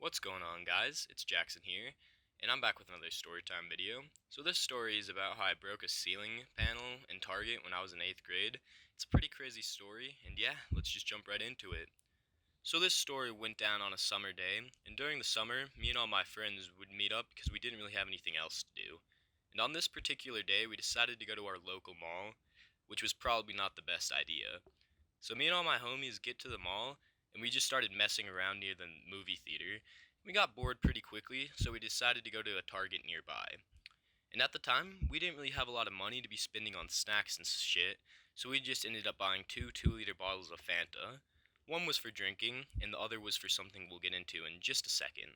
What's going on, guys? It's Jackson here, and I'm back with another storytime video. So this story is about how I broke a ceiling panel in Target when I was in 8th grade. It's a pretty crazy story, and yeah, let's just jump right into it. So this story went down on a summer day, and during the summer, me and all my friends would meet up because we didn't really have anything else to do. And on this particular day, we decided to go to our local mall, which was probably not the best idea. So me and all my homies get to the mall, and we just started messing around near the movie theater. We got bored pretty quickly, so we decided to go to a Target nearby. And at the time, we didn't really have a lot of money to be spending on snacks and shit, so we just ended up buying two 2-liter bottles of Fanta. One was for drinking, and the other was for something we'll get into in just a second.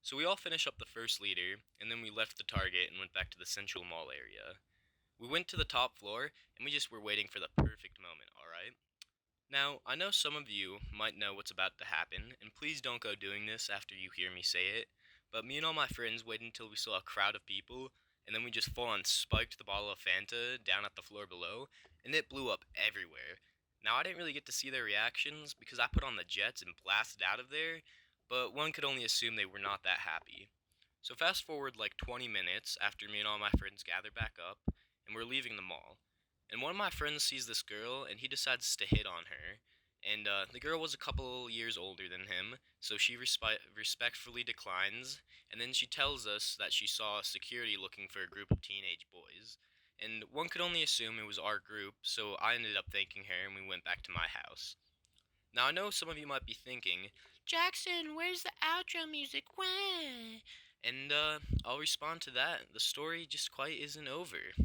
So we all finished up the first liter, and then we left the Target and went back to the Central Mall area. We went to the top floor, and we just were waiting for the perfect moment, alright? Now, I know some of you might know what's about to happen, and please don't go doing this after you hear me say it, but me and all my friends waited until we saw a crowd of people, and then we just full on spiked the bottle of Fanta down at the floor below, and it blew up everywhere. Now, I didn't really get to see their reactions because I put on the jets and blasted out of there, but one could only assume they were not that happy. So fast forward like 20 minutes after me and all my friends gather back up, and we're leaving the mall. And one of my friends sees this girl, and he decides to hit on her. And the girl was a couple years older than him, so she respectfully declines. And then she tells us that she saw security looking for a group of teenage boys. And one could only assume it was our group, so I ended up thanking her, and we went back to my house. Now, I know some of you might be thinking, Jackson, where's the outro music? Wah? And I'll respond to that. The story just quite isn't over.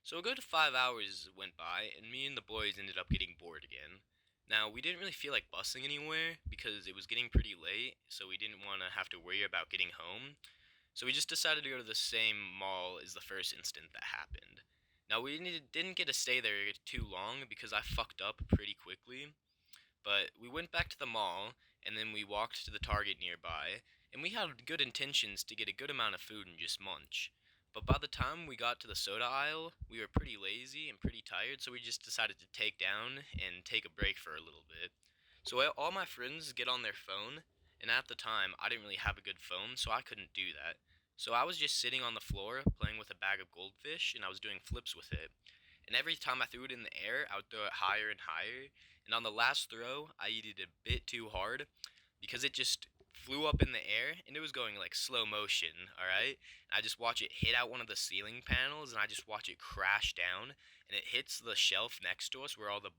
So a good 5 hours went by, and me and the boys ended up getting bored again. Now, we didn't really feel like busing anywhere because it was getting pretty late, so we didn't want to have to worry about getting home. So we just decided to go to the same mall as the first incident that happened. Now, didn't get to stay there too long because I fucked up pretty quickly, but we went back to the mall, and then we walked to the Target nearby, and we had good intentions to get a good amount of food and just munch. But by the time we got to the soda aisle, we were pretty lazy and pretty tired, so we just decided to take down and take a break for a little bit. So all my friends get on their phone, and at the time, I didn't really have a good phone, so I couldn't do that. So I was just sitting on the floor playing with a bag of goldfish, and I was doing flips with it. And every time I threw it in the air, I would throw it higher and higher. And on the last throw, I yeeted it a bit too hard because it just flew up in the air and it was going like slow motion, alright? And I just watch it hit out one of the ceiling panels and I just watch it crash down and it hits the shelf next to us where all the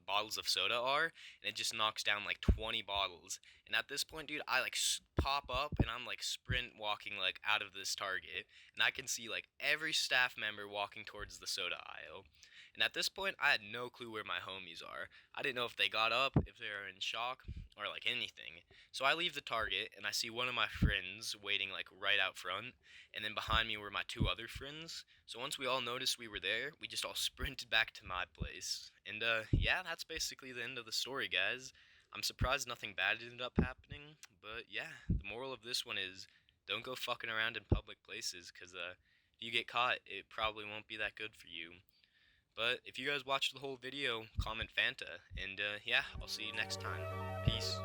bottles of soda are and it just knocks down like 20 bottles. And at this point, dude, I like pop up and I'm like sprint walking like out of this Target and I can see like every staff member walking towards the soda aisle. And at this point, I had no clue where my homies are. I didn't know if they got up, if they were in shock, or like anything. So I leave the Target and I see one of my friends waiting like right out front, and then behind me were my two other friends. So once we all noticed we were there, we just all sprinted back to my place. And yeah, that's basically the end of the story, guys. I'm surprised nothing bad ended up happening, but yeah, the moral of this one is don't go fucking around in public places, cause if you get caught, it probably won't be that good for you. But if you guys watched the whole video, comment Fanta, and yeah, I'll see you next time. Peace.